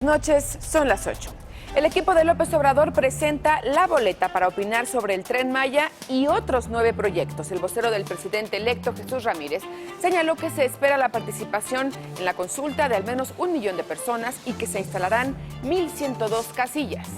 Noches, son las 8. El equipo de López Obrador presenta la boleta para opinar sobre el Tren Maya y otros 9 proyectos. El vocero del presidente electo, Jesús Ramírez, señaló que se espera la participación en la consulta de al menos 1 millón de personas y que se instalarán 1,102 casillas.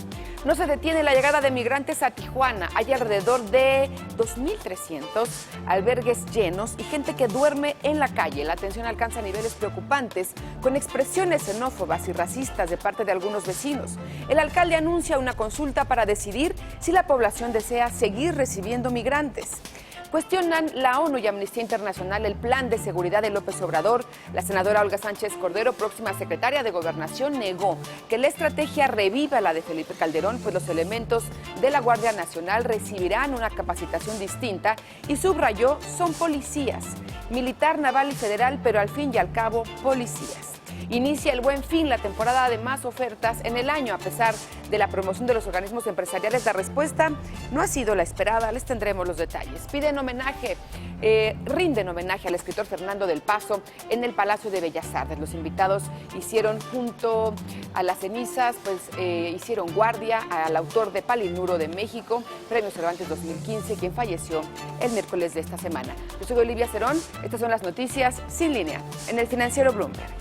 No se detiene la llegada de migrantes a Tijuana. Hay alrededor de 2,300 albergues llenos y gente que duerme en la calle. La atención alcanza niveles preocupantes, con expresiones xenófobas y racistas de parte de algunos vecinos. El alcalde anuncia una consulta para decidir si la población desea seguir recibiendo migrantes. Cuestionan la ONU y Amnistía Internacional el plan de seguridad de López Obrador. La senadora Olga Sánchez Cordero, próxima secretaria de Gobernación, negó que la estrategia reviva la de Felipe Calderón, pues los elementos de la Guardia Nacional recibirán una capacitación distinta y subrayó, son policías, militar, naval y federal, pero al fin y al cabo policías. Inicia el Buen Fin, la temporada de más ofertas en el año. A pesar de la promoción de los organismos empresariales, la respuesta no ha sido la esperada. Les tendremos los detalles. Rinden homenaje al escritor Fernando del Paso en el Palacio de Bellas Artes. Los invitados hicieron junto a las cenizas, hicieron guardia al autor de Palinuro de México, Premio Cervantes 2015, quien falleció el miércoles de esta semana. Yo soy Olivia Cerón. Estas son las noticias sin línea en el Financiero Bloomberg.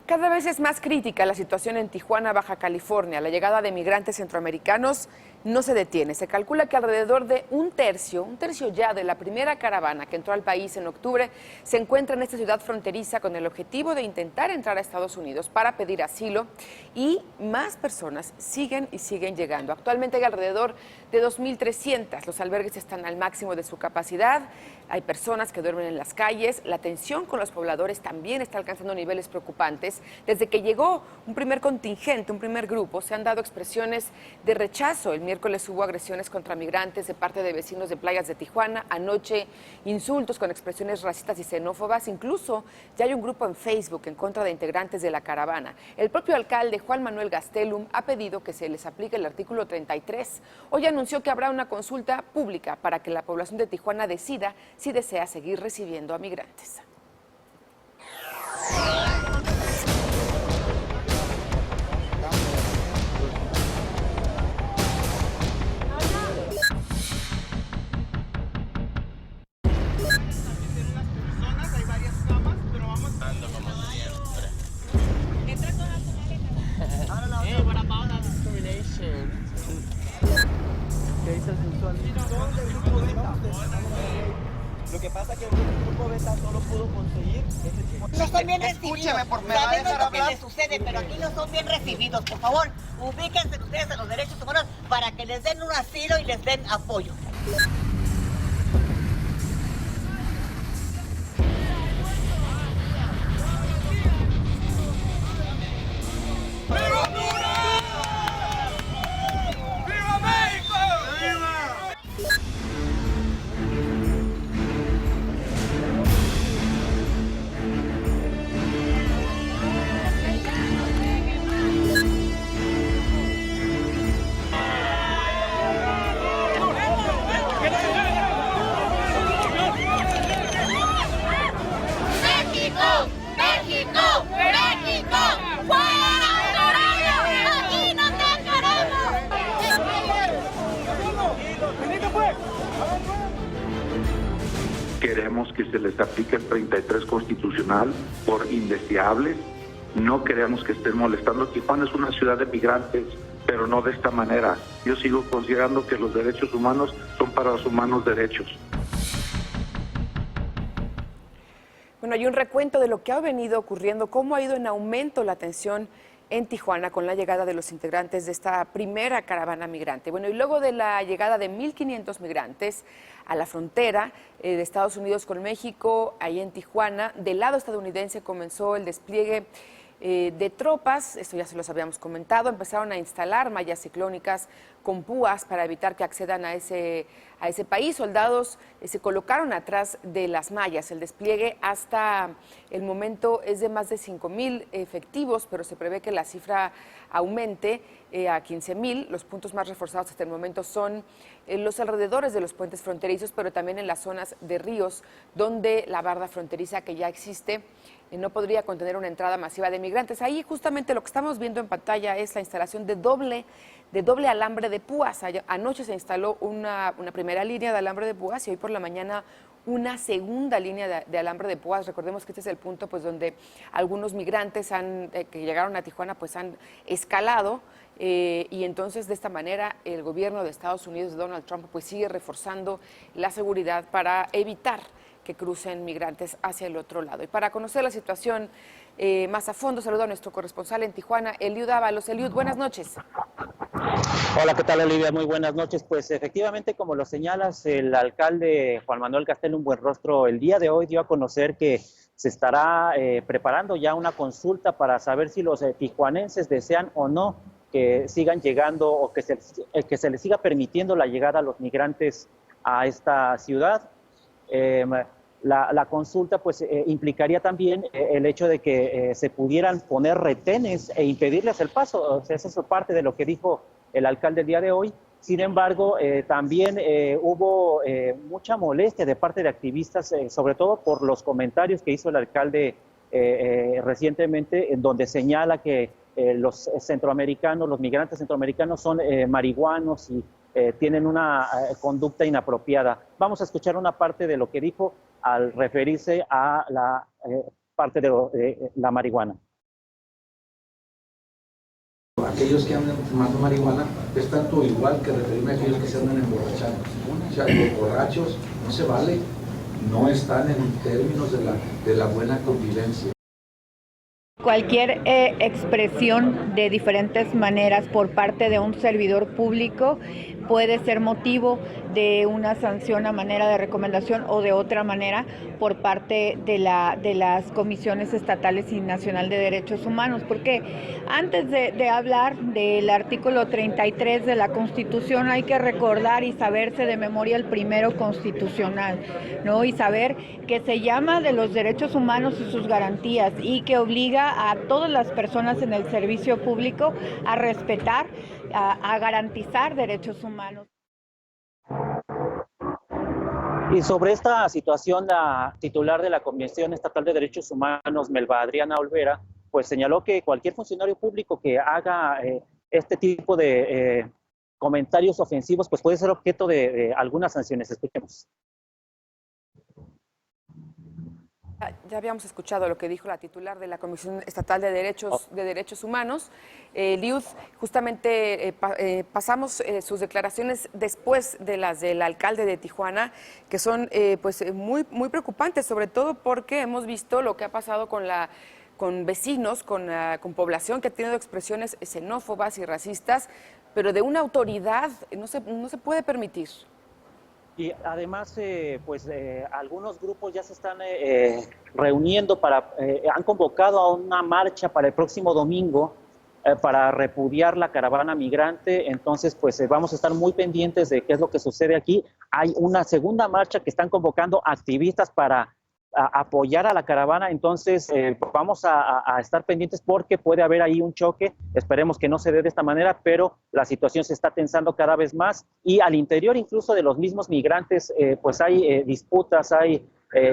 Cada vez es más crítica la situación en Tijuana, Baja California. La llegada de migrantes centroamericanos no se detiene. Se calcula que alrededor de un tercio ya de la primera caravana que entró al país en octubre se encuentra en esta ciudad fronteriza con el objetivo de intentar entrar a Estados Unidos para pedir asilo, y más personas siguen llegando. Actualmente hay alrededor de 2,300. Los albergues están al máximo de su capacidad. Hay personas que duermen en las calles. La tensión con los pobladores también está alcanzando niveles preocupantes. Desde que llegó un primer contingente, un primer grupo, se han dado expresiones de rechazo. El miércoles hubo agresiones contra migrantes de parte de vecinos de playas de Tijuana. Anoche, insultos con expresiones racistas y xenófobas. Incluso ya hay un grupo en Facebook en contra de integrantes de la caravana. El propio alcalde, Juan Manuel Gastelum, ha pedido que se les aplique el artículo 33. Hoy anunció que habrá una consulta pública para que la población de Tijuana decida si desea seguir recibiendo a migrantes. Lo que pasa es que el grupo beta solo pudo conseguir ese tipo. No son bien recibidos. Escúcheme, por favor. Sabemos lo que les sucede, pero aquí no son bien recibidos. Por favor, ubíquense ustedes en los derechos humanos para que les den un asilo y les den apoyo. Queremos que se les aplique el 33 constitucional por indeseables. No queremos que estén molestando. Tijuana es una ciudad de migrantes, pero no de esta manera. Yo sigo considerando que los derechos humanos son para los humanos derechos. Bueno, hay un recuento de lo que ha venido ocurriendo, cómo ha ido en aumento la tensión en Tijuana con la llegada de los integrantes de esta primera caravana migrante. Bueno, y luego de la llegada de 1.500 migrantes a la frontera de Estados Unidos con México, ahí en Tijuana, del lado estadounidense comenzó el despliegue de tropas, esto ya se los habíamos comentado, empezaron a instalar mallas ciclónicas con púas para evitar que accedan a ese país. Soldados se colocaron atrás de las mallas. El despliegue hasta el momento es de más de 5,000 efectivos, pero se prevé que la cifra aumente a 15,000. Los puntos más reforzados hasta el momento son en los alrededores de los puentes fronterizos, pero también en las zonas de ríos, donde la barda fronteriza que ya existe no podría contener una entrada masiva de migrantes. Ahí justamente lo que estamos viendo en pantalla es la instalación de doble alambre de púas. Anoche se instaló una primera línea de alambre de púas y hoy por la mañana una segunda línea de alambre de púas. Recordemos que este es el punto pues donde algunos migrantes que llegaron a Tijuana pues han escalado y entonces de esta manera el gobierno de Estados Unidos de Donald Trump pues sigue reforzando la seguridad para evitar que crucen migrantes hacia el otro lado. Y para conocer la situación más a fondo, saludo a nuestro corresponsal en Tijuana, Eliud Ábalos. Eliud, buenas noches. Hola, ¿qué tal, Olivia? Muy buenas noches. Pues efectivamente, como lo señalas, el alcalde Juan Manuel Castelo Buenrostro el día de hoy dio a conocer que se estará preparando ya una consulta para saber si los tijuanenses desean o no que sigan llegando o que se les siga permitiendo la llegada a los migrantes a esta ciudad. La consulta pues implicaría también el hecho de que se pudieran poner retenes e impedirles el paso. O sea, eso es parte de lo que dijo el alcalde el día de hoy. Sin embargo, también hubo mucha molestia de parte de activistas, sobre todo por los comentarios que hizo el alcalde recientemente, en donde señala que los centroamericanos, los migrantes centroamericanos son marihuanos y tienen una conducta inapropiada. Vamos a escuchar una parte de lo que dijo al referirse a la parte de la marihuana. Aquellos que andan fumando marihuana es tanto igual que referirme a aquellos que se andan emborrachando. O sea, los borrachos no se vale, no están en términos de la buena convivencia. Cualquier expresión de diferentes maneras por parte de un servidor público puede ser motivo de una sanción a manera de recomendación o de otra manera por parte de las comisiones estatales y nacional de derechos humanos, porque antes de hablar del artículo 33 de la Constitución hay que recordar y saberse de memoria el primero constitucional, ¿no? Y saber que se llama de los derechos humanos y sus garantías y que obliga a todas las personas en el servicio público a respetar, a garantizar derechos humanos. Y sobre esta situación, la titular de la Comisión Estatal de Derechos Humanos, Melba Adriana Olvera, pues señaló que cualquier funcionario público que haga este tipo de comentarios ofensivos, pues puede ser objeto de algunas sanciones. Escuchemos. Ya habíamos escuchado lo que dijo la titular de la Comisión Estatal de Derechos Humanos. Eliud, justamente pasamos sus declaraciones después de las del alcalde de Tijuana, que son pues muy preocupantes, sobre todo porque hemos visto lo que ha pasado con vecinos, con población que ha tenido expresiones xenófobas y racistas, pero de una autoridad no se puede permitir. Y además, algunos grupos ya se están reuniendo han convocado a una marcha para el próximo domingo para repudiar la caravana migrante. Entonces, pues vamos a estar muy pendientes de qué es lo que sucede aquí. Hay una segunda marcha que están convocando activistas para apoyar a la caravana, entonces vamos a estar pendientes porque puede haber ahí un choque. Esperemos que no se dé de esta manera, pero la situación se está tensando cada vez más y al interior incluso de los mismos migrantes pues hay disputas, hay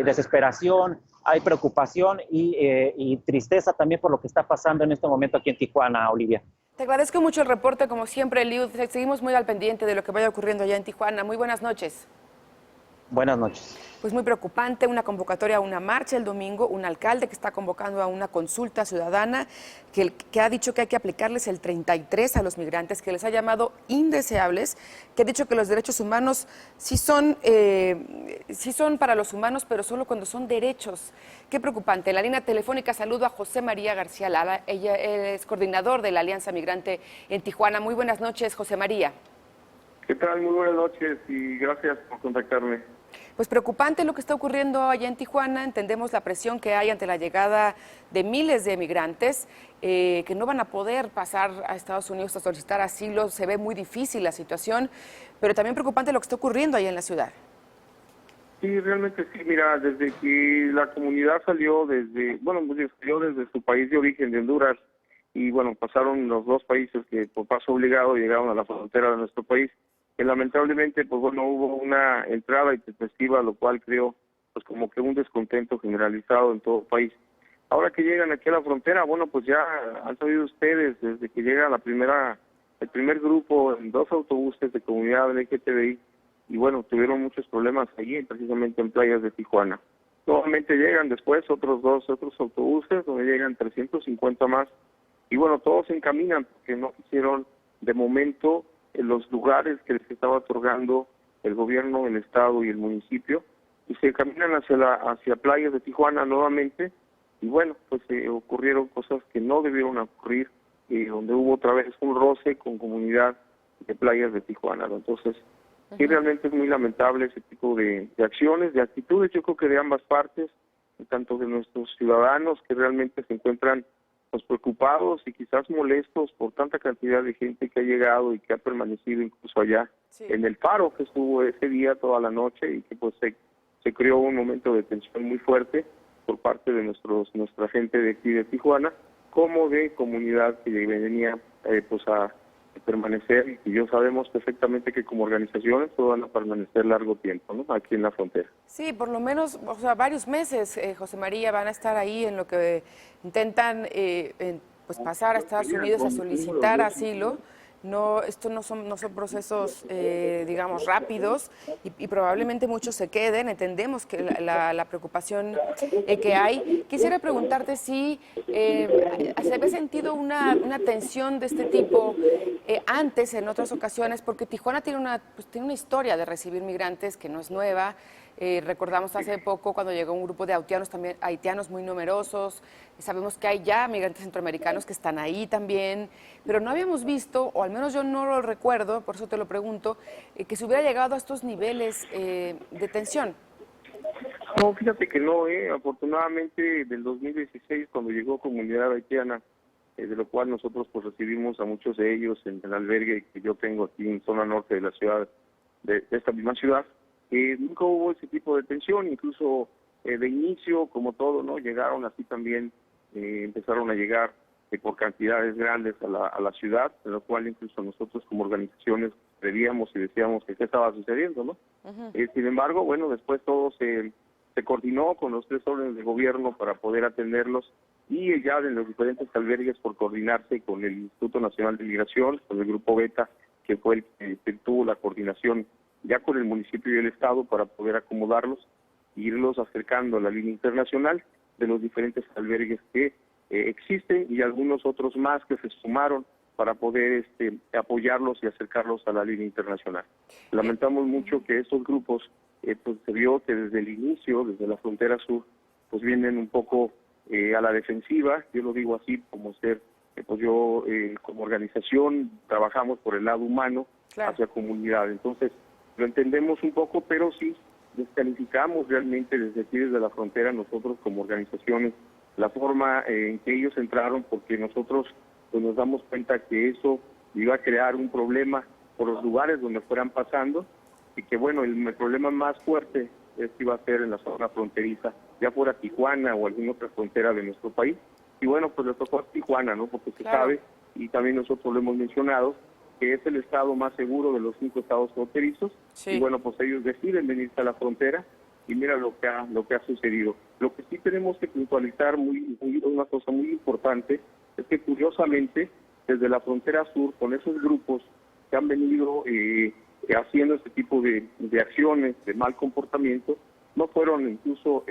desesperación, hay preocupación y tristeza también por lo que está pasando en este momento aquí en Tijuana, Olivia. Te agradezco mucho el reporte, como siempre, Eliud. Seguimos muy al pendiente de lo que vaya ocurriendo allá en Tijuana. Muy buenas noches. Buenas noches. Pues muy preocupante, una convocatoria a una marcha el domingo, un alcalde que está convocando a una consulta ciudadana, que ha dicho que hay que aplicarles el 33 a los migrantes, que les ha llamado indeseables, que ha dicho que los derechos humanos sí son para los humanos, pero solo cuando son derechos. Qué preocupante. En la línea telefónica saludo a José María García Lara, él es coordinador de la Alianza Migrante en Tijuana. Muy buenas noches, José María. ¿Qué tal? Muy buenas noches y gracias por contactarme. Pues preocupante lo que está ocurriendo allá en Tijuana. Entendemos la presión que hay ante la llegada de miles de migrantes que no van a poder pasar a Estados Unidos a solicitar asilo. Se ve muy difícil la situación, pero también preocupante lo que está ocurriendo allá en la ciudad. Sí, realmente sí. Mira, desde que la comunidad salió desde su país de origen, de Honduras, y bueno, pasaron los dos países que por paso obligado llegaron a la frontera de nuestro país, que lamentablemente pues bueno, hubo una entrada intempestiva, lo cual creó pues como que un descontento generalizado en todo el país. Ahora que llegan aquí a la frontera, bueno, pues ya han sabido ustedes, desde que llega el primer grupo en 2 autobuses de comunidad LGTBI, y bueno, tuvieron muchos problemas allí, precisamente en playas de Tijuana. Nuevamente llegan después otros autobuses, donde llegan 350 más, y bueno, todos se encaminan porque no quisieron de momento en los lugares que les estaba otorgando el gobierno, el estado y el municipio, y se caminan hacia playas de Tijuana nuevamente, y bueno, pues ocurrieron cosas que no debieron ocurrir, donde hubo otra vez un roce con comunidad de playas de Tijuana, ¿no? Entonces, sí, realmente es muy lamentable ese tipo de acciones, de actitudes, yo creo que de ambas partes, tanto de nuestros ciudadanos que realmente se encuentran pues preocupados y quizás molestos por tanta cantidad de gente que ha llegado y que ha permanecido incluso allá en el paro que estuvo ese día toda la noche, y que pues se creó un momento de tensión muy fuerte por parte de nuestra gente de aquí de Tijuana, como de comunidad que venía pues a permanecer, y que yo sabemos perfectamente que como organizaciones pues van a permanecer largo tiempo, ¿no?, aquí en la frontera. Sí, por lo menos, o sea, varios meses, José María, van a estar ahí en lo que intentan pues pasar a Estados Unidos a solicitar asilo. No, esto no son procesos, digamos, rápidos, y probablemente muchos se queden. Entendemos que la preocupación que hay. Quisiera preguntarte si se había sentido una tensión de este tipo antes, en otras ocasiones, porque Tijuana tiene una historia de recibir migrantes que no es nueva. Recordamos hace poco cuando llegó un grupo de haitianos muy numerosos. Sabemos que hay ya migrantes centroamericanos que están ahí también, pero no habíamos visto, o al menos yo no lo recuerdo, por eso te lo pregunto, que se hubiera llegado a estos niveles de tensión. No, fíjate que no, afortunadamente del 2016, cuando llegó comunidad haitiana, de lo cual nosotros pues recibimos a muchos de ellos en el albergue que yo tengo aquí en zona norte de la ciudad, de esta misma ciudad, nunca hubo ese tipo de tensión, incluso de inicio, como todo, ¿no? Llegaron así también, empezaron a llegar por cantidades grandes a la ciudad, de lo cual incluso nosotros como organizaciones creíamos y decíamos que qué estaba sucediendo, ¿no? Sin embargo, bueno, después todo se coordinó con los 3 órdenes de gobierno para poder atenderlos, y ya de los diferentes albergues por coordinarse con el Instituto Nacional de Migración, con el Grupo Beta, que fue el que tuvo la coordinación ya con el municipio y el estado para poder acomodarlos e irlos acercando a la línea internacional de los diferentes albergues que existen, y algunos otros más que se sumaron para poder apoyarlos y acercarlos a la línea internacional. Lamentamos mucho que estos grupos, pues se vio que desde el inicio, desde la frontera sur, pues vienen un poco a la defensiva. Yo lo digo así, como pues yo como organización trabajamos por el lado humano, claro, hacia comunidad. Entonces, lo entendemos un poco, pero sí descalificamos realmente desde aquí, desde la frontera, nosotros como organizaciones, la forma en que ellos entraron, porque nosotros pues nos damos cuenta que eso iba a crear un problema por los lugares donde fueran pasando, y que bueno, el problema más fuerte iba a ser en la zona fronteriza, ya fuera Tijuana o alguna otra frontera de nuestro país. Y bueno, pues le tocó a Tijuana, ¿no? Porque se sabe, y también nosotros lo hemos mencionado, que es el estado más seguro de los 5 estados fronterizos. Sí. Y bueno, pues ellos deciden venirse a la frontera, y mira lo que ha sucedido. Lo que sí tenemos que puntualizar, una cosa muy importante, es que curiosamente, desde la frontera sur, con esos grupos que han venido haciendo este tipo de acciones de mal comportamiento, no fueron incluso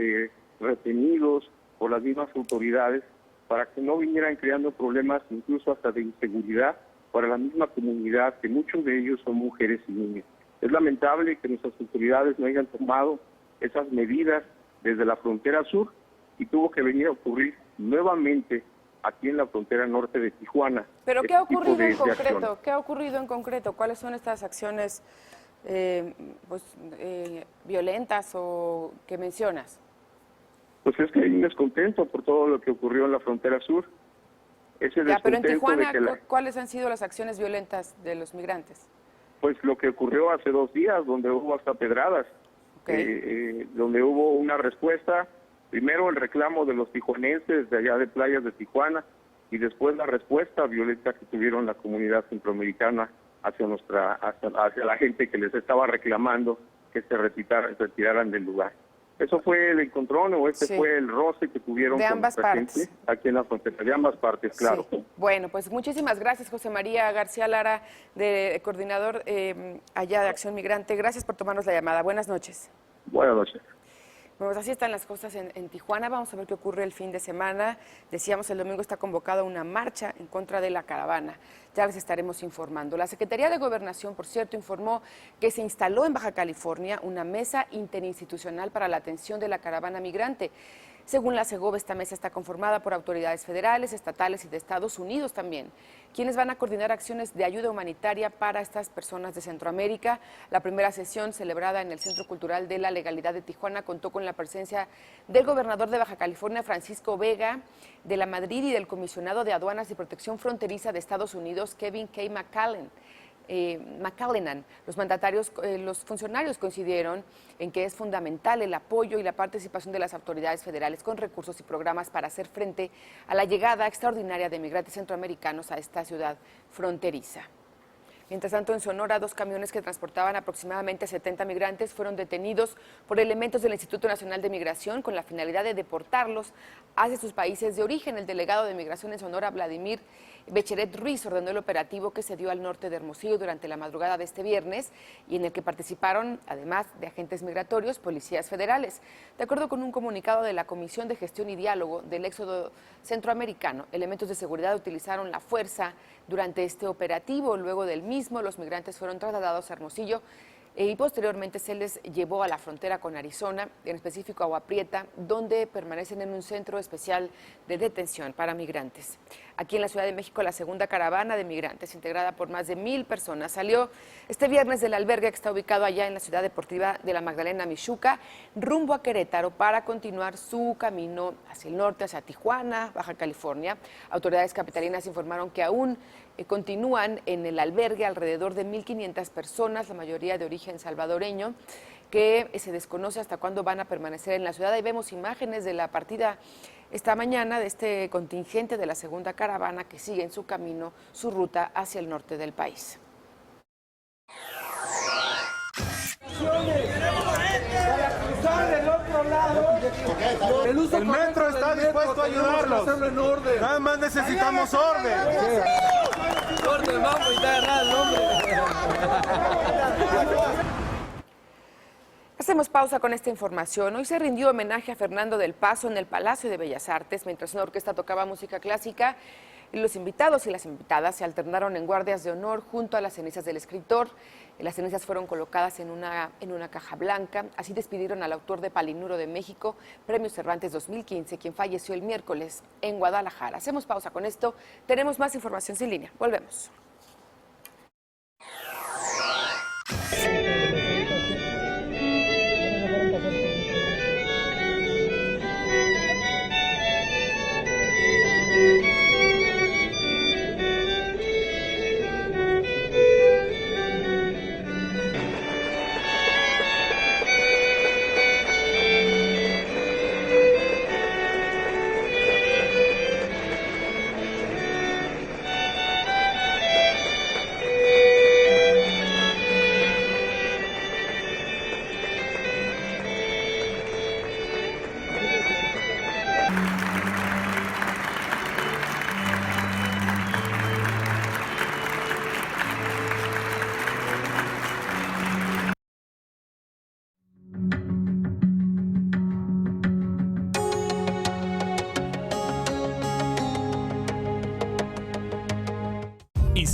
retenidos por las mismas autoridades para que no vinieran creando problemas incluso hasta de inseguridad para la misma comunidad, que muchos de ellos son mujeres y niños. Es lamentable que nuestras autoridades no hayan tomado esas medidas desde la frontera sur y tuvo que venir a ocurrir nuevamente aquí en la frontera norte de Tijuana. ¿Pero qué ha ocurrido en concreto? ¿Qué ha ocurrido en concreto? ¿Cuáles son estas acciones violentas o que mencionas? Pues es que hay un descontento por todo lo que ocurrió en la frontera sur. Ese Ya, pero en descontento Tijuana, ¿cuáles han sido las acciones violentas de los migrantes? Pues lo que ocurrió hace 2 días, donde hubo hasta pedradas, donde hubo una respuesta, primero el reclamo de los tijuanenses de allá de playas de Tijuana, y después la respuesta violenta que tuvieron la comunidad centroamericana hacia la gente que les estaba reclamando que se retiraran del lugar. Eso fue el encontrón, o fue el roce que tuvieron de con ambas nuestra partes. gente aquí en la frontera, de ambas partes, claro. Sí. Bueno, pues muchísimas gracias, José María García Lara, coordinador allá de Acción Migrante. Gracias por tomarnos la llamada. Buenas noches. Buenas noches. Bueno, pues así están las cosas en Tijuana. Vamos a ver qué ocurre el fin de semana. Decíamos, el domingo está convocada una marcha en contra de la caravana. Ya les estaremos informando. La Secretaría de Gobernación, por cierto, informó que se instaló en Baja California una mesa interinstitucional para la atención de la caravana migrante. Según la Segob, esta mesa está conformada por autoridades federales, estatales y de Estados Unidos también, quienes van a coordinar acciones de ayuda humanitaria para estas personas de Centroamérica. La primera sesión, celebrada en el Centro Cultural de la Legalidad de Tijuana, contó con la presencia del gobernador de Baja California, Francisco Vega, de la Madrid, y del comisionado de Aduanas y Protección Fronteriza de Estados Unidos, Kevin K. McCallinan. Los funcionarios coincidieron en que es fundamental el apoyo y la participación de las autoridades federales con recursos y programas para hacer frente a la llegada extraordinaria de migrantes centroamericanos a esta ciudad fronteriza. Mientras tanto, en Sonora, 2 camiones que transportaban aproximadamente 70 migrantes fueron detenidos por elementos del Instituto Nacional de Migración con la finalidad de deportarlos hacia sus países de origen. El delegado de Migración en Sonora, Vladimir Becheret Ruiz, ordenó el operativo que se dio al norte de Hermosillo durante la madrugada de este viernes y en el que participaron, además de agentes migratorios, policías federales. De acuerdo con un comunicado de la Comisión de Gestión y Diálogo del Éxodo Centroamericano, elementos de seguridad utilizaron la fuerza durante este operativo. Luego del mismo, los migrantes fueron trasladados a Hermosillo y posteriormente se les llevó a la frontera con Arizona, en específico a Agua Prieta, donde permanecen en un centro especial de detención para migrantes. Aquí en la Ciudad de México, la segunda caravana de migrantes, integrada por más de 1,000 personas, salió este viernes del albergue que está ubicado allá en la ciudad deportiva de la Magdalena Mixhuca, rumbo a Querétaro para continuar su camino hacia el norte, hacia Tijuana, Baja California. Autoridades capitalinas informaron que aún continúan en el albergue alrededor de 1,500 personas, la mayoría de origen salvadoreño, que se desconoce hasta cuándo van a permanecer en la ciudad. Ahí vemos imágenes de la partida esta mañana de este contingente de la segunda caravana que sigue en su camino, su ruta hacia el norte del país. El metro está dispuesto a ayudarlos. Nada más necesitamos orden. Orden, vamos, y está agarrado el hombre. Hacemos pausa con esta información. Hoy se rindió homenaje a Fernando del Paso en el Palacio de Bellas Artes, mientras una orquesta tocaba música clásica. Los invitados y las invitadas se alternaron en guardias de honor junto a las cenizas del escritor. Las cenizas fueron colocadas en una caja blanca. Así despidieron al autor de Palinuro de México, Premio Cervantes 2015, quien falleció el miércoles en Guadalajara. Hacemos pausa con esto. Tenemos más información sin línea. Volvemos.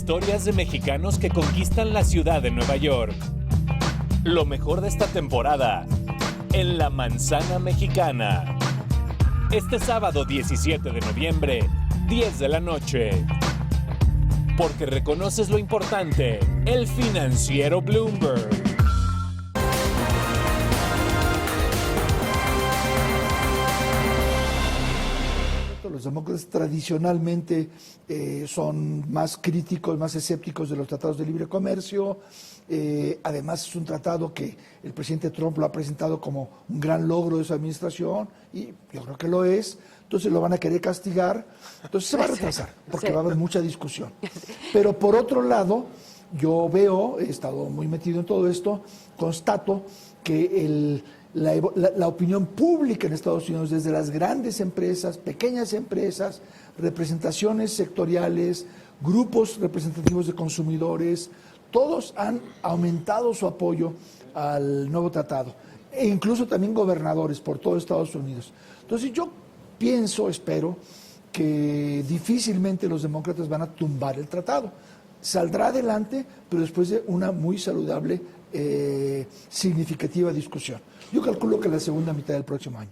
Historias de mexicanos que conquistan la ciudad de Nueva York. Lo mejor de esta temporada en La Manzana Mexicana. Este sábado 17 de noviembre, 10 de la noche. Porque reconoces lo importante, el financiero Bloomberg. Los demócratas tradicionalmente son más críticos, más escépticos de los tratados de libre comercio. Además es un tratado que el presidente Trump lo ha presentado como un gran logro de su administración y yo creo que lo es. Entonces lo van a querer castigar. Entonces se va a retrasar porque va a haber mucha discusión. Pero por otro lado, yo veo, he estado muy metido en todo esto, constato que la opinión pública en Estados Unidos, desde las grandes empresas, pequeñas empresas, representaciones sectoriales, grupos representativos de consumidores, todos han aumentado su apoyo al nuevo tratado, e incluso también gobernadores por todo Estados Unidos. Entonces yo pienso, espero, que difícilmente los demócratas van a tumbar el tratado. Saldrá adelante, pero después de una muy saludable, significativa discusión. Yo calculo que la segunda mitad del próximo año.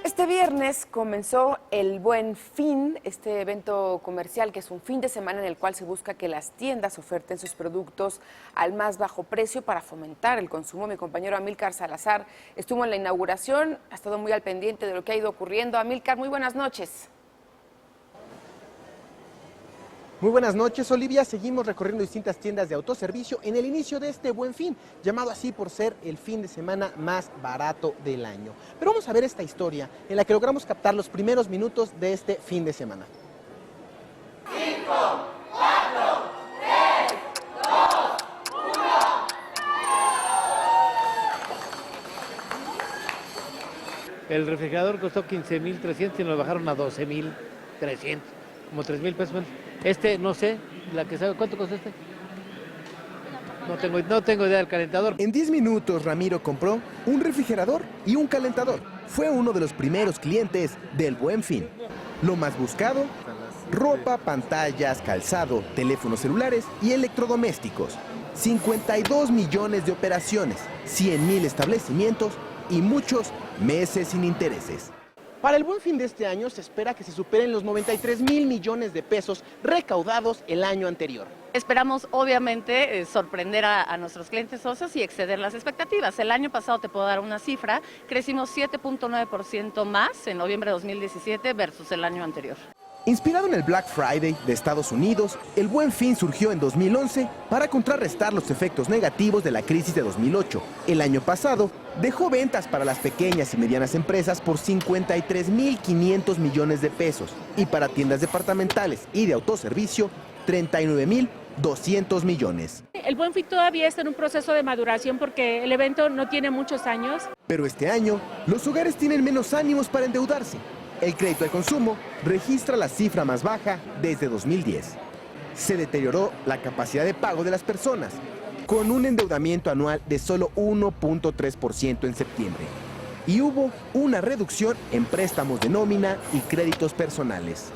Este viernes comenzó el Buen Fin, este evento comercial que es un fin de semana en el cual se busca que las tiendas oferten sus productos al más bajo precio para fomentar el consumo. Mi compañero Amílcar Salazar estuvo en la inauguración, ha estado muy al pendiente de lo que ha ido ocurriendo. Amílcar, muy buenas noches. Muy buenas noches, Olivia. Seguimos recorriendo distintas tiendas de autoservicio en el inicio de este Buen Fin, llamado así por ser el fin de semana más barato del año. Pero vamos a ver esta historia en la que logramos captar los primeros minutos de este fin de semana. 5, 4, 3, 2, 1. El refrigerador costó 15,300 y nos lo bajaron a 12,300, como 3,000 pesos menos. Este, no sé, la que sabe, ¿cuánto costó este? No tengo idea del calentador. En 10 minutos, Ramiro compró un refrigerador y un calentador. Fue uno de los primeros clientes del Buen Fin. Lo más buscado, ropa, pantallas, calzado, teléfonos celulares y electrodomésticos. 52 millones de operaciones, 100,000 establecimientos y muchos meses sin intereses. Para el Buen Fin de este año se espera que se superen los 93,000 millones de pesos recaudados el año anterior. Esperamos, obviamente, sorprender a nuestros clientes socios y exceder las expectativas. El año pasado, te puedo dar una cifra, crecimos 7.9% más en noviembre de 2017 versus el año anterior. Inspirado en el Black Friday de Estados Unidos, el Buen Fin surgió en 2011 para contrarrestar los efectos negativos de la crisis de 2008. El año pasado dejó ventas para las pequeñas y medianas empresas por 53,500 millones de pesos y para tiendas departamentales y de autoservicio 39,200 millones. El Buen Fin todavía está en un proceso de maduración porque el evento no tiene muchos años. Pero este año, los hogares tienen menos ánimos para endeudarse. El crédito al consumo registra la cifra más baja desde 2010. Se deterioró la capacidad de pago de las personas, con un endeudamiento anual de solo 1.3% en septiembre. Y hubo una reducción en préstamos de nómina y créditos personales.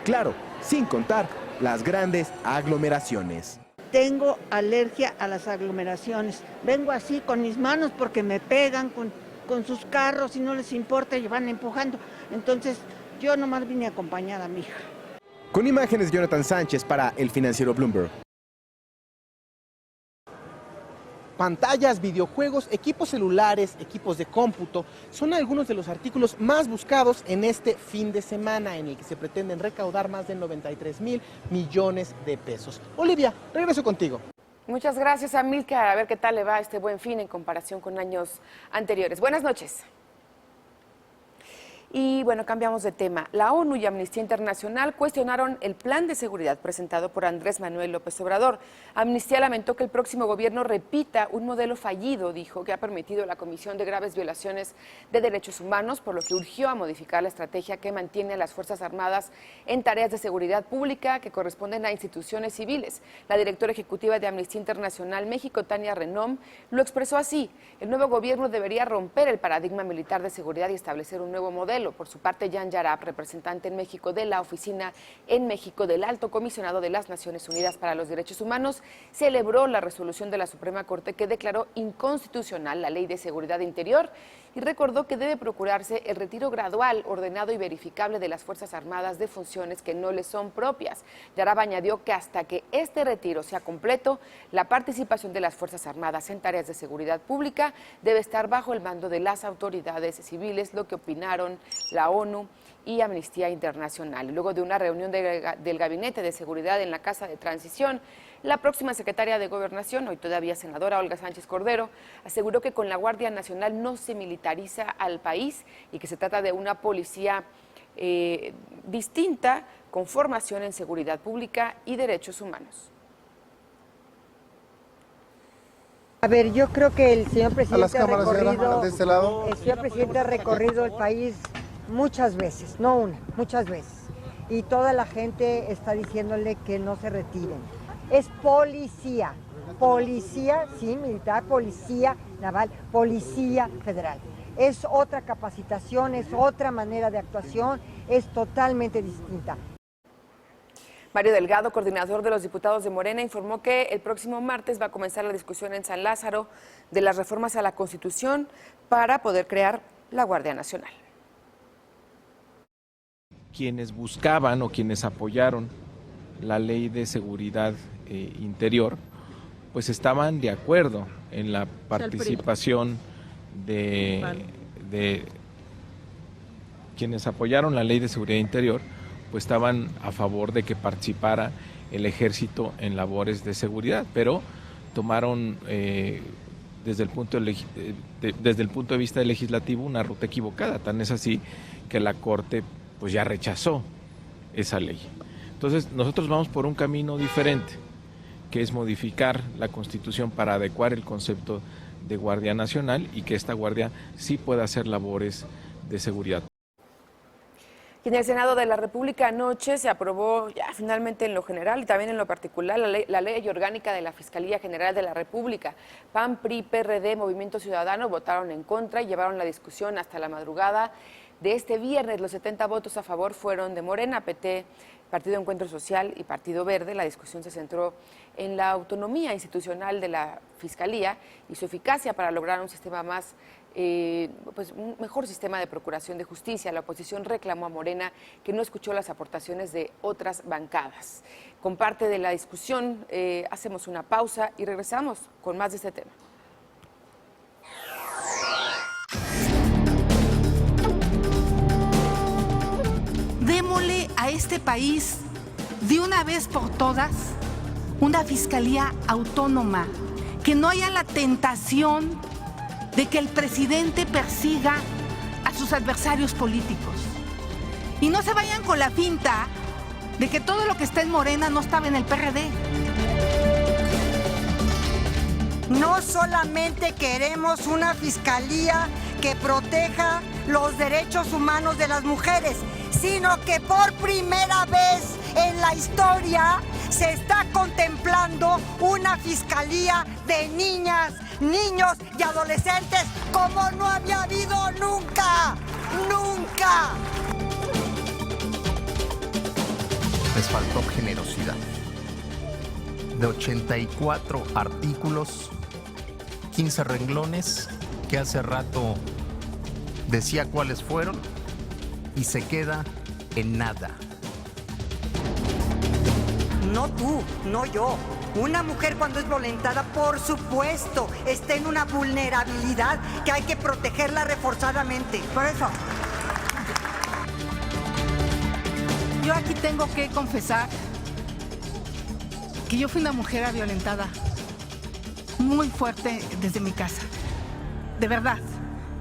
Claro, sin contar las grandes aglomeraciones. Tengo alergia a las aglomeraciones. Vengo así con mis manos porque me pegan con sus carros y no les importa y van empujando. Entonces, yo nomás vine acompañada a mi hija. Con imágenes de Jonathan Sánchez para El Financiero Bloomberg. Pantallas, videojuegos, equipos celulares, equipos de cómputo, son algunos de los artículos más buscados en este fin de semana en el que se pretenden recaudar más de 93,000 millones de pesos. Olivia, regreso contigo. Muchas gracias, Amílcar. A ver qué tal le va este Buen Fin en comparación con años anteriores. Buenas noches. Y bueno, cambiamos de tema. La ONU y Amnistía Internacional cuestionaron el plan de seguridad presentado por Andrés Manuel López Obrador. Amnistía lamentó que el próximo gobierno repita un modelo fallido, dijo, que ha permitido la comisión de graves violaciones de derechos humanos, por lo que urgió a modificar la estrategia que mantiene a las Fuerzas Armadas en tareas de seguridad pública que corresponden a instituciones civiles. La directora ejecutiva de Amnistía Internacional México, Tania Renom, lo expresó así: el nuevo gobierno debería romper el paradigma militar de seguridad y establecer un nuevo modelo. Por su parte, Jan Yarab, representante en México de la Oficina en México del Alto Comisionado de las Naciones Unidas para los Derechos Humanos, celebró la resolución de la Suprema Corte que declaró inconstitucional la Ley de Seguridad Interior y recordó que debe procurarse el retiro gradual, ordenado y verificable de las Fuerzas Armadas de funciones que no les son propias. Yarab añadió que hasta que este retiro sea completo, la participación de las Fuerzas Armadas en tareas de seguridad pública debe estar bajo el mando de las autoridades civiles, lo que opinaron la ONU y Amnistía Internacional. Luego de una reunión del Gabinete de Seguridad en la Casa de Transición, la próxima secretaria de Gobernación, hoy todavía senadora Olga Sánchez Cordero, aseguró que con la Guardia Nacional no se militariza al país y que se trata de una policía distinta, con formación en seguridad pública y derechos humanos. A ver, yo creo que el señor presidente ha recorrido el país muchas veces, no una, muchas veces. Y toda la gente está diciéndole que no se retiren. Es policía, policía, sí, militar, policía naval, policía federal. Es otra capacitación, es otra manera de actuación, es totalmente distinta. Mario Delgado, coordinador de los diputados de Morena, informó que el próximo martes va a comenzar la discusión en San Lázaro de las reformas a la Constitución para poder crear la Guardia Nacional. Quienes buscaban o quienes apoyaron la Ley de Seguridad Interior, pues estaban de acuerdo en la participación de quienes apoyaron la Ley de Seguridad Interior, pues estaban a favor de que participara el Ejército en labores de seguridad, pero tomaron desde el punto de vista legislativo una ruta equivocada. Tan es así que la Corte pues ya rechazó esa ley. Entonces nosotros vamos por un camino diferente, que es modificar la Constitución para adecuar el concepto de Guardia Nacional y que esta Guardia sí pueda hacer labores de seguridad. Y en el Senado de la República anoche se aprobó ya finalmente en lo general y también en lo particular la ley orgánica de la Fiscalía General de la República. PAN, PRI, PRD, Movimiento Ciudadano votaron en contra y llevaron la discusión hasta la madrugada de este viernes. Los 70 votos a favor fueron de Morena, PT, Partido Encuentro Social y Partido Verde. La discusión se centró en la autonomía institucional de la Fiscalía y su eficacia para lograr un sistema más un mejor sistema de procuración de justicia. La oposición reclamó a Morena que no escuchó las aportaciones de otras bancadas. Con parte de la discusión hacemos una pausa y regresamos con más de este tema. Démosle a este país de una vez por todas una fiscalía autónoma, que no haya la tentación de que el presidente persiga a sus adversarios políticos. Y no se vayan con la finta de que todo lo que está en Morena no estaba en el PRD. No solamente queremos una fiscalía que proteja los derechos humanos de las mujeres, sino que por primera vez en la historia se está contemplando una fiscalía de niñas, niños y adolescentes como no había habido nunca, nunca. Les faltó generosidad. De 84 artículos, 15 renglones, que hace rato decía cuáles fueron, y se queda en nada. No tú, no yo. Una mujer cuando es violentada, por supuesto, está en una vulnerabilidad que hay que protegerla reforzadamente. Por eso. Yo aquí tengo que confesar que yo fui una mujer violentada muy fuerte desde mi casa. De verdad,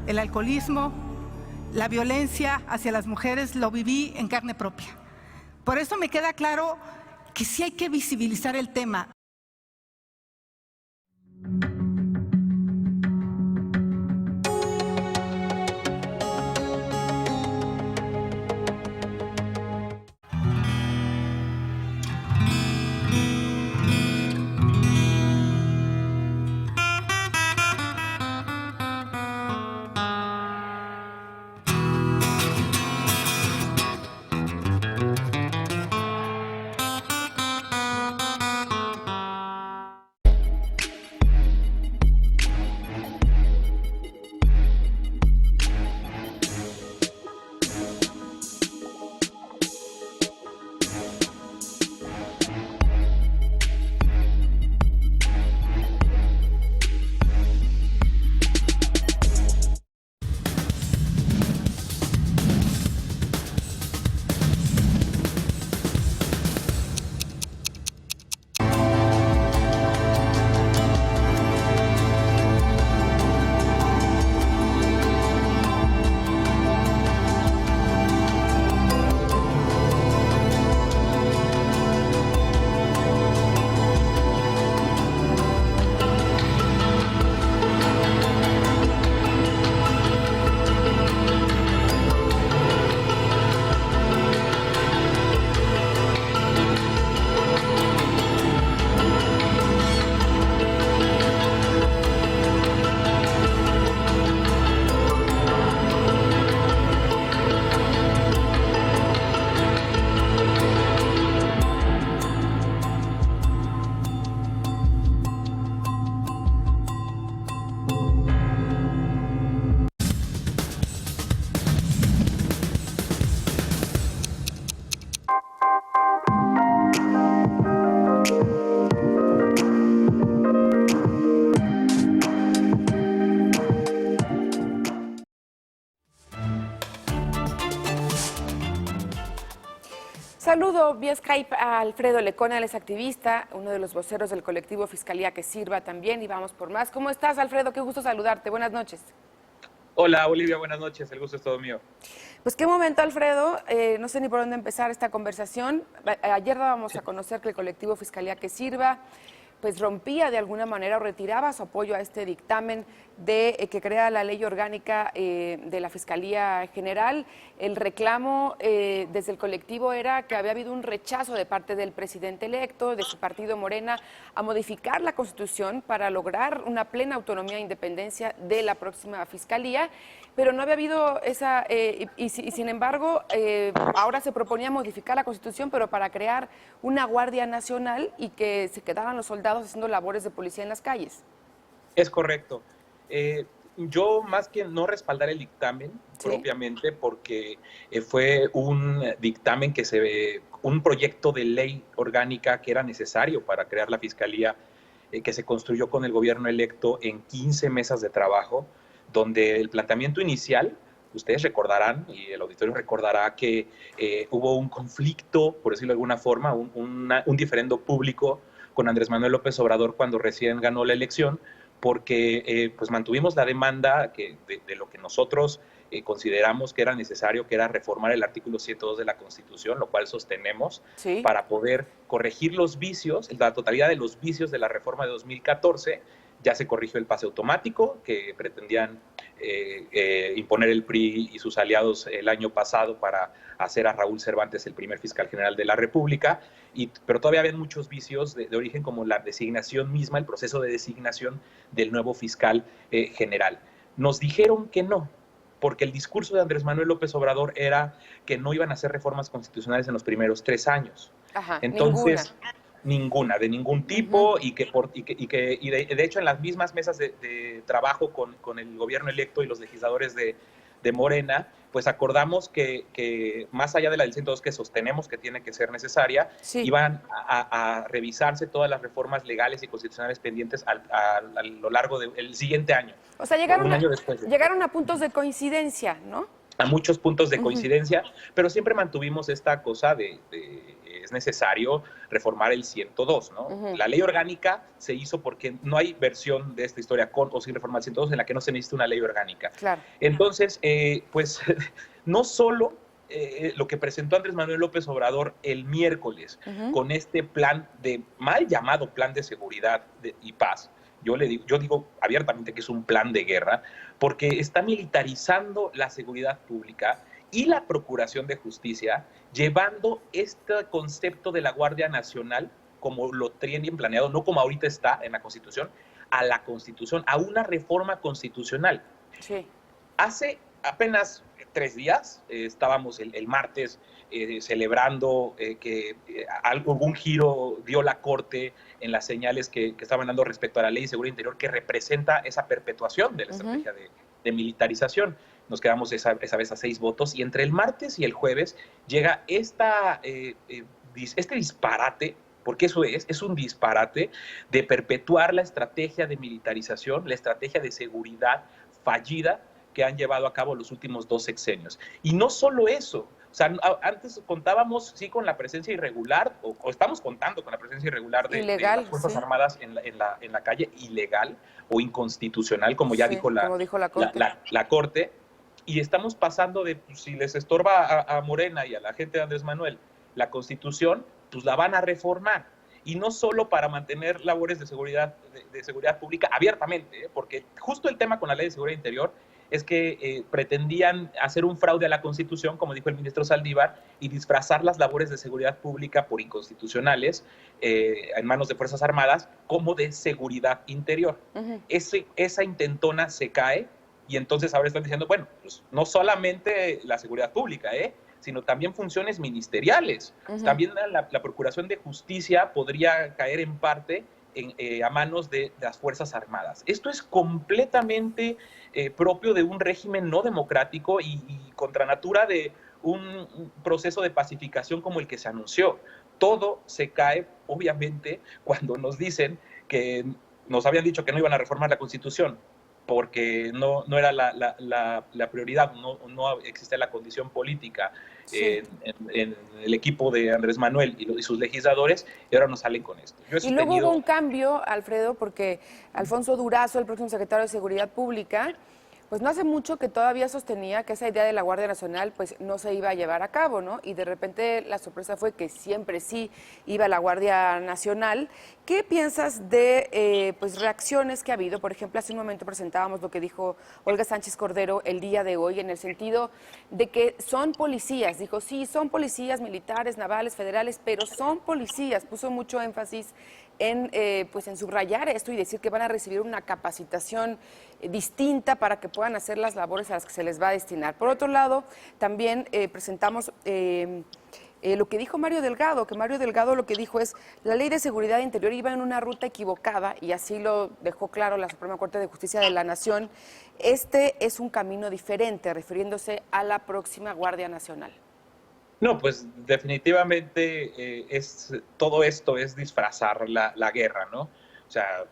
el alcoholismo, la violencia hacia las mujeres lo viví en carne propia. Por eso me queda claro que sí hay que visibilizar el tema. Saludo vía Skype a Alfredo Lecona, él es activista, uno de los voceros del colectivo Fiscalía que Sirva también, y vamos por más. ¿Cómo estás, Alfredo? Qué gusto saludarte. Buenas noches. Hola, Olivia, buenas noches. El gusto es todo mío. Pues qué momento, Alfredo. No sé ni por dónde empezar esta conversación. Ayer dábamos a conocer que el colectivo Fiscalía que Sirva pues rompía de alguna manera o retiraba su apoyo a este dictamen de que crea la ley orgánica de la Fiscalía General. El reclamo desde el colectivo era que había habido un rechazo de parte del presidente electo, de su partido Morena, a modificar la Constitución para lograr una plena autonomía e independencia de la próxima Fiscalía, pero no había habido esa, y sin embargo, ahora se proponía modificar la Constitución, pero para crear una Guardia Nacional y que se quedaran los soldados haciendo labores de policía en las calles. Es correcto. Yo más que no respaldar el dictamen propiamente, porque fue un dictamen un proyecto de ley orgánica que era necesario para crear la Fiscalía, que se construyó con el gobierno electo en 15 mesas de trabajo, donde el planteamiento inicial, ustedes recordarán, y el auditorio recordará, que hubo un conflicto, por decirlo de alguna forma, un diferendo público con Andrés Manuel López Obrador cuando recién ganó la elección, porque pues mantuvimos la demanda de lo que nosotros consideramos que era necesario, que era reformar el artículo 102 de la Constitución, lo cual sostenemos, para poder corregir los vicios, la totalidad de los vicios de la reforma de 2014. Ya se corrigió el pase automático que pretendían imponer el PRI y sus aliados el año pasado para hacer a Raúl Cervantes el primer fiscal general de la República, pero todavía había muchos vicios de origen, como la designación misma, el proceso de designación del nuevo fiscal general. Nos dijeron que no, porque el discurso de Andrés Manuel López Obrador era que no iban a hacer reformas constitucionales en los primeros 3 años. Ajá, entonces, ninguna, de ningún tipo, y de hecho en las mismas mesas de trabajo con el gobierno electo y los legisladores de Morena, pues acordamos que más allá de la del 102, que sostenemos que tiene que ser necesaria, iban a revisarse todas las reformas legales y constitucionales pendientes a lo largo del siguiente año. O sea, llegaron a puntos de coincidencia, ¿no? A muchos puntos de coincidencia, pero siempre mantuvimos esta cosa de es necesario reformar el 102, ¿no? La ley orgánica se hizo porque no hay versión de esta historia con o sin reformar el 102 en la que no se necesita una ley orgánica. Claro. Entonces, pues no solo lo que presentó Andrés Manuel López Obrador el miércoles con este plan de mal llamado plan de seguridad y paz. Yo digo abiertamente que es un plan de guerra porque está militarizando la seguridad pública y la Procuración de Justicia, llevando este concepto de la Guardia Nacional, como lo tienen planeado, no como ahorita está en la Constitución, a la Constitución, a una reforma constitucional. Sí. Hace apenas 3 días, estábamos el martes celebrando que algún giro dio la Corte en las señales que estaban dando respecto a la Ley de Seguridad Interior, que representa esa perpetuación de la estrategia de militarización. Nos quedamos esa vez a 6 votos y entre el martes y el jueves llega este disparate, porque eso es un disparate de perpetuar la estrategia de militarización, la estrategia de seguridad fallida que han llevado a cabo los últimos 2 sexenios. Y no solo eso, o sea, antes contábamos sí con la presencia irregular, o estamos contando con la presencia irregular de las Fuerzas Armadas en la calle, ilegal o inconstitucional, como ya dijo la Corte. Y estamos pasando de, pues, si les estorba a Morena y a la gente de Andrés Manuel la Constitución, pues la van a reformar. Y no solo para mantener labores de seguridad pública abiertamente, porque justo el tema con la Ley de Seguridad Interior es que pretendían hacer un fraude a la Constitución, como dijo el ministro Saldívar, y disfrazar las labores de seguridad pública por inconstitucionales en manos de Fuerzas Armadas como de seguridad interior. Esa intentona se cae. Y entonces ahora están diciendo, bueno, pues no solamente la seguridad pública, sino también funciones ministeriales. También la Procuración de Justicia podría caer en parte a manos de las Fuerzas Armadas. Esto es completamente propio de un régimen no democrático y contra natura de un proceso de pacificación como el que se anunció. Todo se cae, obviamente, cuando nos dicen que nos habían dicho que no iban a reformar la Constitución, porque no era la prioridad, no existía la condición política en el equipo de Andrés Manuel y sus legisladores, y ahora nos salen con esto. Y luego hubo un cambio, Alfredo, porque Alfonso Durazo, el próximo secretario de Seguridad Pública, pues no hace mucho que todavía sostenía que esa idea de la Guardia Nacional pues no se iba a llevar a cabo, ¿no? Y de repente la sorpresa fue que siempre sí iba la Guardia Nacional. ¿Qué piensas de pues reacciones que ha habido? Por ejemplo, hace un momento presentábamos lo que dijo Olga Sánchez Cordero el día de hoy, en el sentido de que son policías. Dijo, sí, son policías militares, navales, federales, pero son policías. Puso mucho énfasis en subrayar esto y decir que van a recibir una capacitación distinta para que puedan hacer las labores a las que se les va a destinar. Por otro lado, también presentamos lo que dijo Mario Delgado, que Mario Delgado lo que dijo es la Ley de Seguridad Interior iba en una ruta equivocada y así lo dejó claro la Suprema Corte de Justicia de la Nación. Este es un camino diferente, refiriéndose a la próxima Guardia Nacional. No, pues definitivamente todo esto es disfrazar la guerra, ¿no? O sea,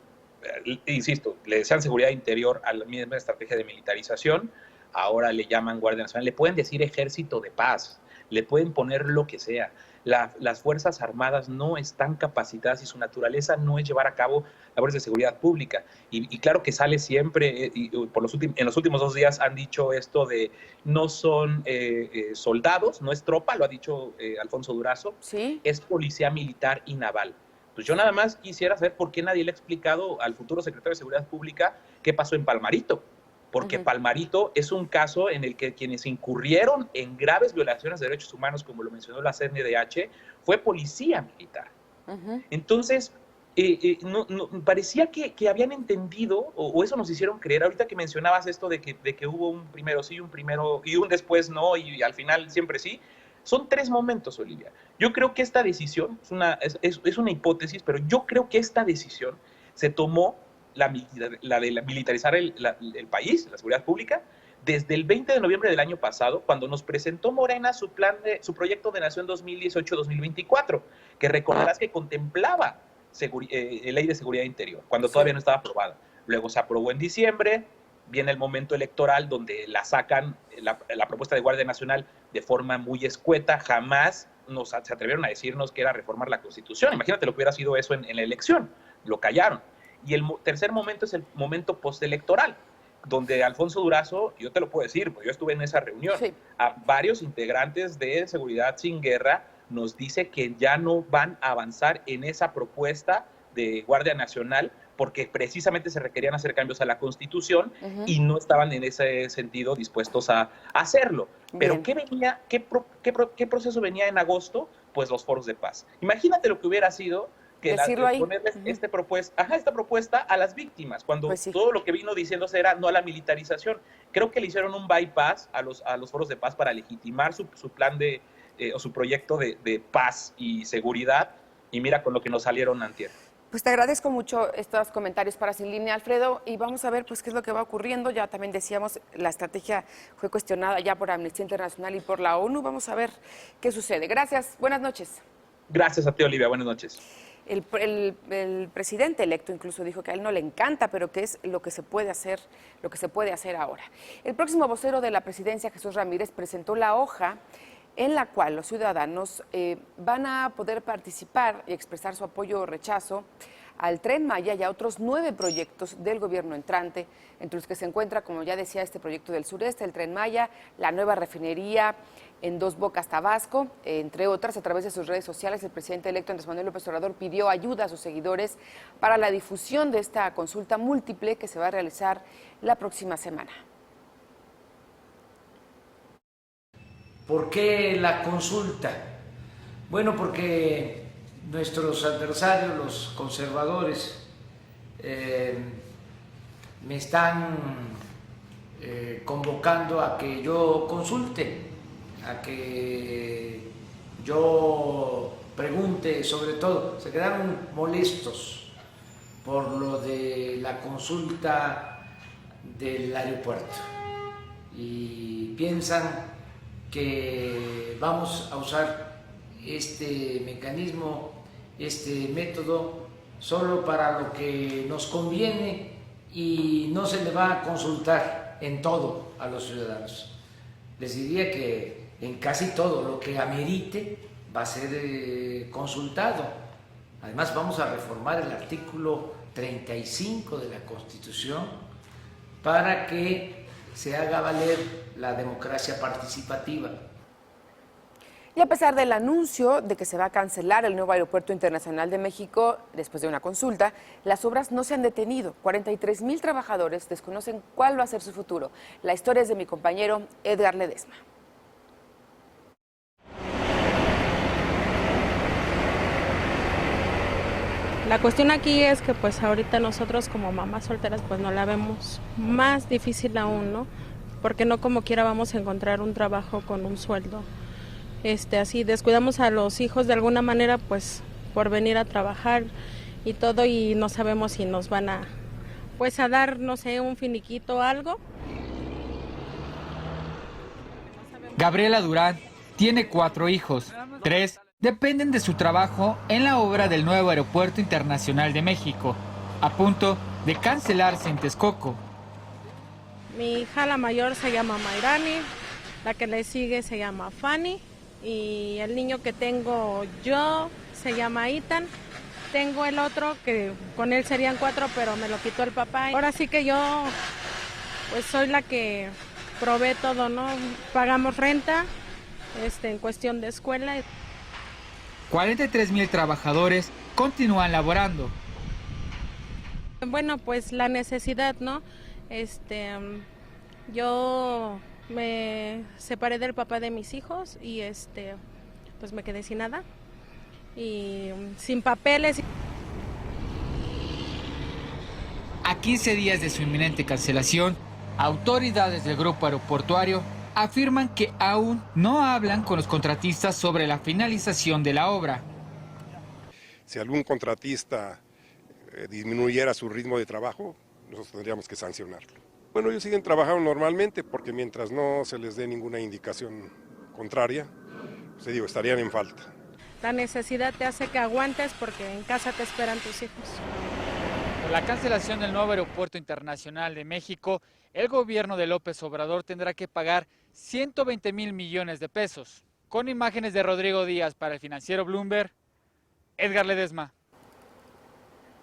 insisto, le decían seguridad interior a la misma estrategia de militarización, ahora le llaman Guardia Nacional, le pueden decir ejército de paz, le pueden poner lo que sea. Las Fuerzas Armadas no están capacitadas y su naturaleza no es llevar a cabo labores de seguridad pública. Y claro que sale siempre, en los últimos 2 días han dicho esto de no son soldados, no es tropa, lo ha dicho Alfonso Durazo, ¿sí? Es policía militar y naval. Pues yo nada más quisiera saber por qué nadie le ha explicado al futuro secretario de Seguridad Pública qué pasó en Palmarito. Porque Palmarito es un caso en el que quienes incurrieron en graves violaciones de derechos humanos, como lo mencionó la CNDH, fue policía militar. Entonces, parecía que habían entendido, o eso nos hicieron creer, ahorita que mencionabas esto de que hubo un primero sí, un primero y un después no, y al final siempre sí. Son 3 momentos, Olivia. Yo creo que esta decisión, es una hipótesis, pero yo creo que esta decisión se tomó la de militarizar el país, la seguridad pública, desde el 20 de noviembre del año pasado, cuando nos presentó Morena su proyecto de Nación 2018-2024, que recordarás que contemplaba ley de seguridad interior, cuando todavía no estaba aprobada. Luego se aprobó en diciembre, viene el momento electoral donde la sacan, la propuesta de Guardia Nacional de forma muy escueta, jamás se atrevieron a decirnos que era reformar la Constitución. Imagínate lo que hubiera sido eso en la elección. Lo callaron. Y el tercer momento es el momento postelectoral, donde Alfonso Durazo, yo te lo puedo decir, porque yo estuve en esa reunión, sí, a varios integrantes de Seguridad Sin Guerra nos dice que ya no van a avanzar en esa propuesta de Guardia Nacional porque precisamente se requerían hacer cambios a la Constitución y no estaban en ese sentido dispuestos a hacerlo. Pero ¿qué venía, qué proceso venía en agosto? Pues los foros de paz. Imagínate lo que hubiera sido que ponerles esta propuesta a las víctimas, cuando todo lo que vino diciéndose era no a la militarización. Creo que le hicieron un bypass a los foros de paz para legitimar su plan o su proyecto de paz y seguridad, y mira con lo que nos salieron antier. Pues te agradezco mucho estos comentarios para Sin Línea, Alfredo, y vamos a ver pues qué es lo que va ocurriendo. Ya también decíamos, la estrategia fue cuestionada ya por Amnistía Internacional y por la ONU. Vamos a ver qué sucede. Gracias, buenas noches. Gracias a ti, Olivia, buenas noches. El presidente electo incluso dijo que a él no le encanta, pero que es lo que se puede hacer, ahora. El próximo vocero de la presidencia, Jesús Ramírez, presentó la hoja en la cual los ciudadanos van a poder participar y expresar su apoyo o rechazo al Tren Maya y a otros 9 proyectos del gobierno entrante, entre los que se encuentra, como ya decía, este proyecto del sureste, el Tren Maya, la nueva refinería en Dos Bocas, Tabasco, entre otras. A través de sus redes sociales, el presidente electo Andrés Manuel López Obrador pidió ayuda a sus seguidores para la difusión de esta consulta múltiple que se va a realizar la próxima semana. ¿Por qué la consulta? Bueno, porque nuestros adversarios, los conservadores, me están convocando a que yo consulte, a que yo pregunte sobre todo. Se quedaron molestos por lo de la consulta del aeropuerto y piensan que vamos a usar este mecanismo, este método, solo para lo que nos conviene y no se le va a consultar en todo a los ciudadanos. Les diría que en casi todo lo que amerite va a ser consultado. Además, vamos a reformar el artículo 35 de la Constitución para que se haga valer la democracia participativa. Y a pesar del anuncio de que se va a cancelar el nuevo Aeropuerto Internacional de México después de una consulta, las obras no se han detenido. 43,000 trabajadores desconocen cuál va a ser su futuro. La historia es de mi compañero Edgar Ledesma. La cuestión aquí es que pues ahorita nosotros como mamás solteras pues no la vemos, más difícil aún, ¿no? Porque no como quiera vamos a encontrar un trabajo con un sueldo. Así descuidamos a los hijos de alguna manera pues por venir a trabajar y todo, y no sabemos si nos van a pues a dar, no sé, un finiquito o algo. Gabriela Durán tiene 4 hijos, 3 dependen de su trabajo en la obra del nuevo Aeropuerto Internacional de México, a punto de cancelarse en Texcoco. Mi hija, la mayor, se llama Mayrani, la que le sigue se llama Fanny, y el niño que tengo yo se llama Ethan. Tengo el otro que con él serían 4, pero me lo quitó el papá. Ahora sí que yo pues soy la que provee todo, ¿no? Pagamos renta, en cuestión de escuela. 43,000 trabajadores continúan laborando. Bueno, pues la necesidad, ¿no? Yo me separé del papá de mis hijos y pues me quedé sin nada y sin papeles. A 15 días de su inminente cancelación, autoridades del grupo aeroportuario afirman que aún no hablan con los contratistas sobre la finalización de la obra. Si algún contratista disminuyera su ritmo de trabajo, nosotros tendríamos que sancionarlo. Bueno, ellos siguen trabajando normalmente porque mientras no se les dé ninguna indicación contraria, pues estarían en falta. La necesidad te hace que aguantes porque en casa te esperan tus hijos. Por la cancelación del nuevo Aeropuerto Internacional de México, el gobierno de López Obrador tendrá que pagar 120,000 millones de pesos. Con imágenes de Rodrigo Díaz para el financiero Bloomberg, Edgar Ledesma.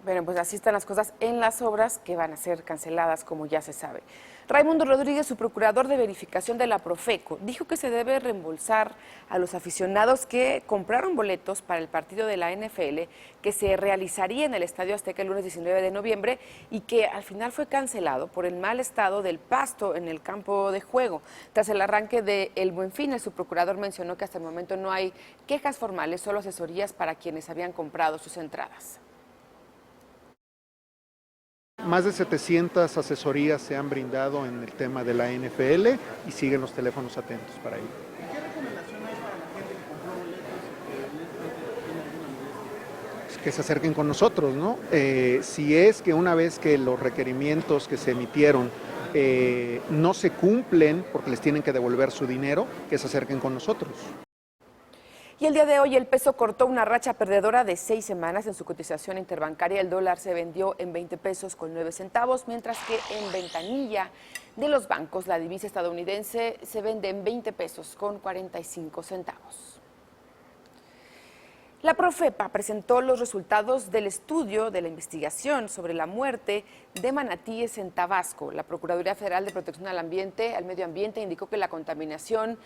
Bueno, pues así están las cosas en las obras que van a ser canceladas, como ya se sabe. Raimundo Rodríguez, su procurador de verificación de la Profeco, dijo que se debe reembolsar a los aficionados que compraron boletos para el partido de la NFL que se realizaría en el Estadio Azteca el lunes 19 de noviembre y que al final fue cancelado por el mal estado del pasto en el campo de juego. Tras el arranque de El Buen Fin, el subprocurador mencionó que hasta el momento no hay quejas formales, solo asesorías para quienes habían comprado sus entradas. Más de 700 asesorías se han brindado en el tema de la NFL y siguen los teléfonos atentos para ello. ¿Qué recomendación hay para la gente que compró boletos? Que se acerquen con nosotros, ¿no? Si es que una vez que los requerimientos que se emitieron no se cumplen porque les tienen que devolver su dinero, que se acerquen con nosotros. Y el día de hoy el peso cortó una racha perdedora de 6 semanas en su cotización interbancaria. El dólar se vendió en 20 pesos con 9 centavos, mientras que en ventanilla de los bancos la divisa estadounidense se vende en 20 pesos con 45 centavos. La Profepa presentó los resultados del estudio de la investigación sobre la muerte de manatíes en Tabasco. La Procuraduría Federal de Protección al Medio Ambiente indicó que la contaminación,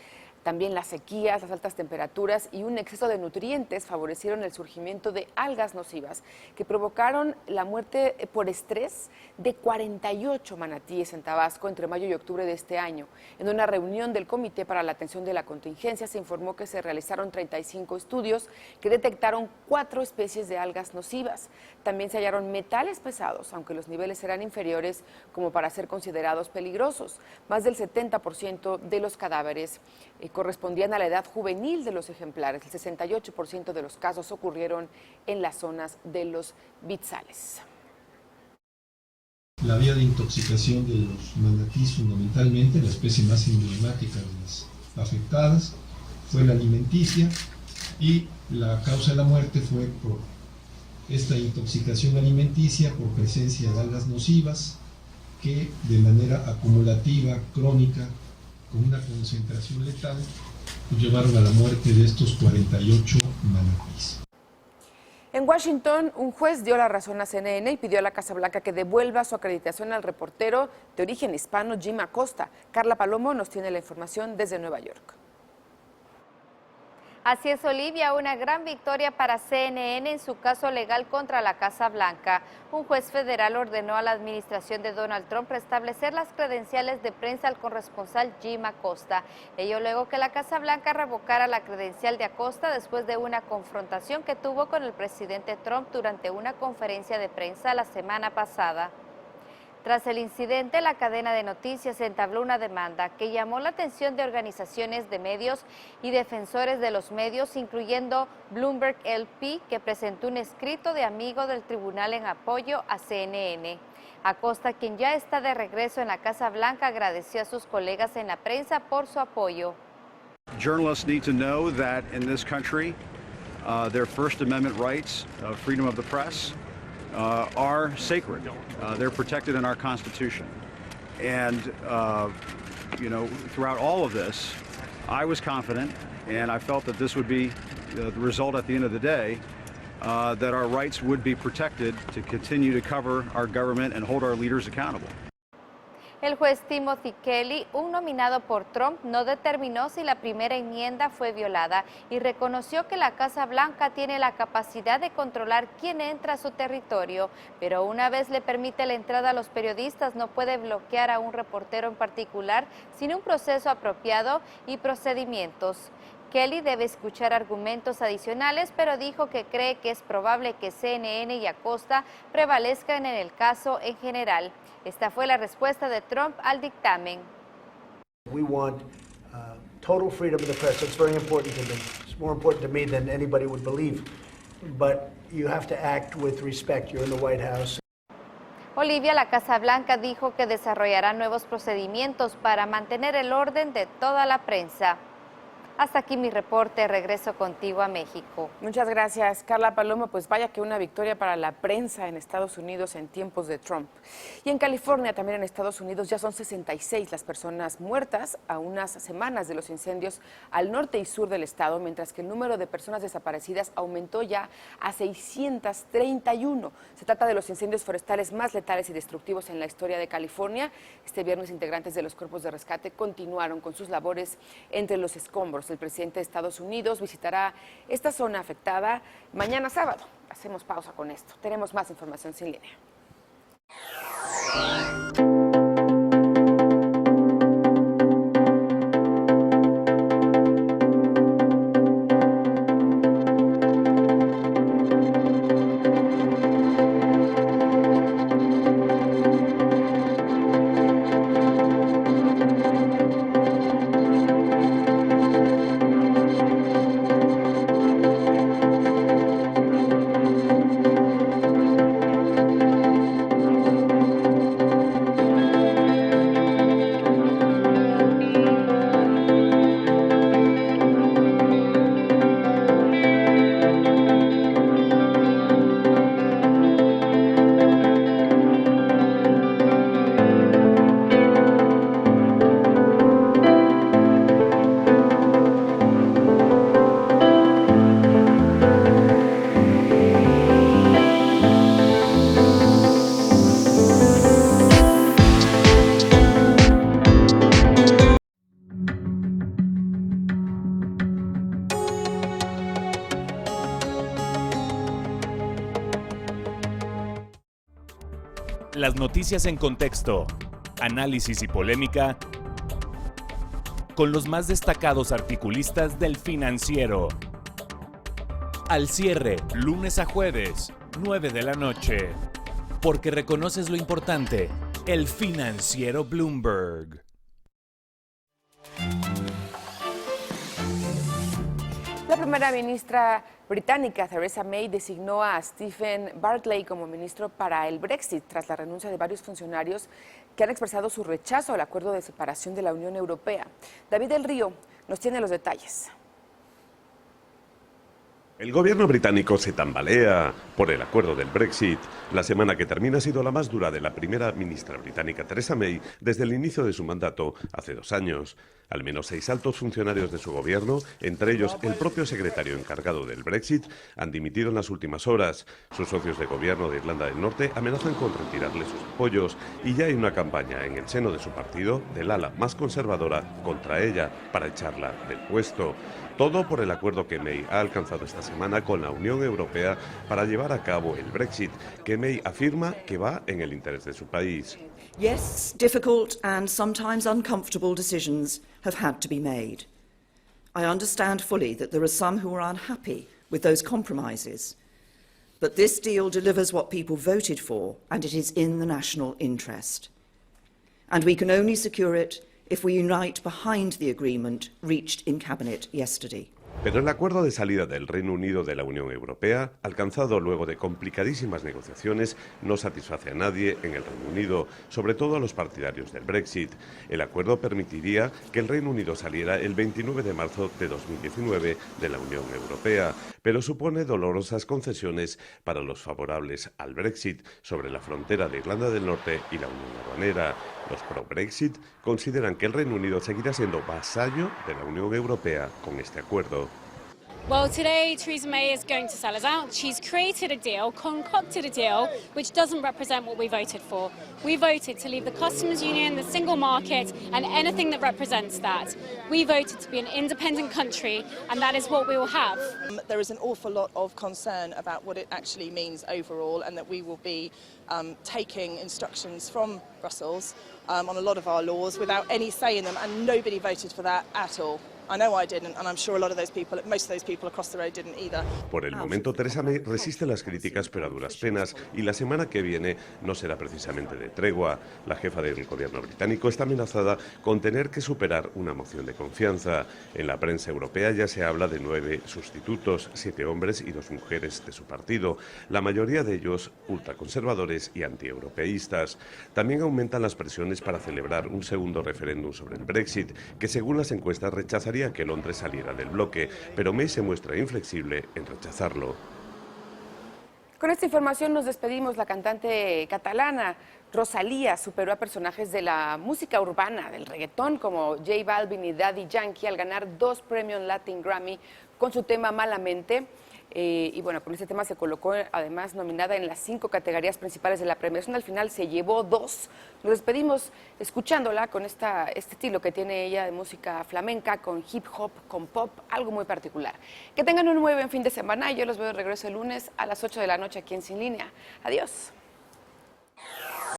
también las sequías, las altas temperaturas y un exceso de nutrientes favorecieron el surgimiento de algas nocivas que provocaron la muerte por estrés de 48 manatíes en Tabasco entre mayo y octubre de este año. En una reunión del Comité para la Atención de la Contingencia se informó que se realizaron 35 estudios que detectaron 4 especies de algas nocivas. También se hallaron metales pesados, aunque los niveles eran inferiores como para ser considerados peligrosos. Más del 70% de los cadáveres correspondían a la edad juvenil de los ejemplares. El 68% de los casos ocurrieron en las zonas de los vitzales. La vía de intoxicación de los manatís, fundamentalmente, la especie más emblemática de las afectadas, fue la alimenticia y la causa de la muerte fue por esta intoxicación alimenticia por presencia de algas nocivas que de manera acumulativa, crónica, con una concentración letal, llevaron a la muerte de estos 48 manatíes. En Washington, un juez dio la razón a CNN y pidió a la Casa Blanca que devuelva su acreditación al reportero de origen hispano Jim Acosta. Carla Palomo nos tiene la información desde Nueva York. Así es, Olivia, una gran victoria para CNN en su caso legal contra la Casa Blanca. Un juez federal ordenó a la administración de Donald Trump restablecer las credenciales de prensa al corresponsal Jim Acosta. Ello luego que la Casa Blanca revocara la credencial de Acosta después de una confrontación que tuvo con el presidente Trump durante una conferencia de prensa la semana pasada. Tras el incidente, la cadena de noticias entabló una demanda que llamó la atención de organizaciones de medios y defensores de los medios, incluyendo Bloomberg LP, que presentó un escrito de amigo del tribunal en apoyo a CNN. Acosta, quien ya está de regreso en la Casa Blanca, agradeció a sus colegas en la prensa por su apoyo. Journalists need to know that in this country, their First Amendment rights, freedom of the press, are sacred. They're protected in our Constitution. And, you know, throughout all of this, I was confident, and I felt that this would be the result at the end of the day, that our rights would be protected to continue to cover our government and hold our leaders accountable. El juez Timothy Kelly, un nominado por Trump, no determinó si la primera enmienda fue violada y reconoció que la Casa Blanca tiene la capacidad de controlar quién entra a su territorio, pero una vez le permite la entrada a los periodistas, no puede bloquear a un reportero en particular sin un proceso apropiado y procedimientos. Kelly debe escuchar argumentos adicionales, pero dijo que cree que es probable que CNN y Acosta prevalezcan en el caso en general. Esta fue la respuesta de Trump al dictamen. We want total freedom of the press. It's very important to me. It's more important to me than anybody would believe. But you have to act with respect. You're in the White House. Olivia, la Casa Blanca dijo que desarrollará nuevos procedimientos para mantener el orden de toda la prensa. Hasta aquí mi reporte, regreso contigo a México. Muchas gracias, Carla Palomo. Pues vaya que una victoria para la prensa en Estados Unidos en tiempos de Trump. Y en California, también en Estados Unidos, ya son 66 las personas muertas a unas semanas de los incendios al norte y sur del estado, mientras que el número de personas desaparecidas aumentó ya a 631. Se trata de los incendios forestales más letales y destructivos en la historia de California. Este viernes, integrantes de los cuerpos de rescate continuaron con sus labores entre los escombros. El presidente de Estados Unidos visitará esta zona afectada mañana sábado. Hacemos pausa con esto. Tenemos más información sin línea. Las noticias en contexto, análisis y polémica con los más destacados articulistas del Financiero. Al cierre, lunes a jueves, 9 de la noche. Porque reconoces lo importante, el Financiero Bloomberg. La primera ministra británica, Theresa May, designó a Stephen Barclay como ministro para el Brexit tras la renuncia de varios funcionarios que han expresado su rechazo al acuerdo de separación de la Unión Europea. David del Río nos tiene los detalles. El gobierno británico se tambalea por el acuerdo del Brexit. La semana que termina ha sido la más dura de la primera ministra británica Theresa May desde el inicio de su mandato hace 2 años. Al menos 6 altos funcionarios de su gobierno, entre ellos el propio secretario encargado del Brexit, han dimitido en las últimas horas. Sus socios de gobierno de Irlanda del Norte amenazan con retirarle sus apoyos y ya hay una campaña en el seno de su partido, del ala más conservadora, contra ella para echarla del puesto. Todo por el acuerdo que May ha alcanzado esta semana con la Unión Europea para llevar a cabo el Brexit, que May afirma que va en el interés de su país. Yes, difficult and sometimes uncomfortable decisions have had to be made. I understand fully that there are some who are unhappy with those compromises. But this deal delivers what people voted for, and it is in the national interest. And we can only secure it if we unite behind the agreement reached in Cabinet yesterday. Pero el acuerdo de salida del Reino Unido de la Unión Europea, alcanzado luego de complicadísimas negociaciones, no satisface a nadie en el Reino Unido, sobre todo a los partidarios del Brexit. El acuerdo permitiría que el Reino Unido saliera el 29 de marzo de 2019 de la Unión Europea, pero supone dolorosas concesiones para los favorables al Brexit sobre la frontera de Irlanda del Norte y la Unión Aduanera. Los pro-Brexit consideran que el Reino Unido seguirá siendo vasallo de la Unión Europea con este acuerdo. Well, today Theresa May is going to sell us out. She's created a deal, concocted a deal, which doesn't represent what we voted for. We voted to leave the customs union, the single market, and anything that represents that. We voted to be an independent country, and that is what we will have. There is an awful lot of concern about what it actually means overall, and that we will be taking instructions from Brussels on a lot of our laws without any say in them, and nobody voted for that at all. I know I didn't, and I'm sure a lot of those people, most of those people across the road didn't either. Por el momento, Theresa May resiste las críticas, pero a duras penas, y la semana que viene no será precisamente de tregua. La jefa del gobierno británico está amenazada con tener que superar una moción de confianza. En la prensa europea ya se habla de 9 sustitutos, 7 hombres y 2 mujeres de su partido, la mayoría de ellos ultraconservadores y antieuropeístas. También aumentan las presiones para celebrar un segundo referéndum sobre el Brexit, que según las encuestas rechazaría gustaría que Londres saliera del bloque, pero May se muestra inflexible en rechazarlo. Con esta información nos despedimos. La cantante catalana Rosalía superó a personajes de la música urbana, del reggaetón, como J Balvin y Daddy Yankee, al ganar 2 premios Latin Grammy con su tema Malamente. Y bueno, con este tema se colocó además nominada en las 5 categorías principales de la premiación. Al final se llevó 2. Nos despedimos escuchándola con este estilo que tiene ella de música flamenca, con hip hop, con pop, algo muy particular. Que tengan un muy buen fin de semana y yo los veo de regreso el lunes a las 8 de la noche aquí en Sin Línea. Adiós.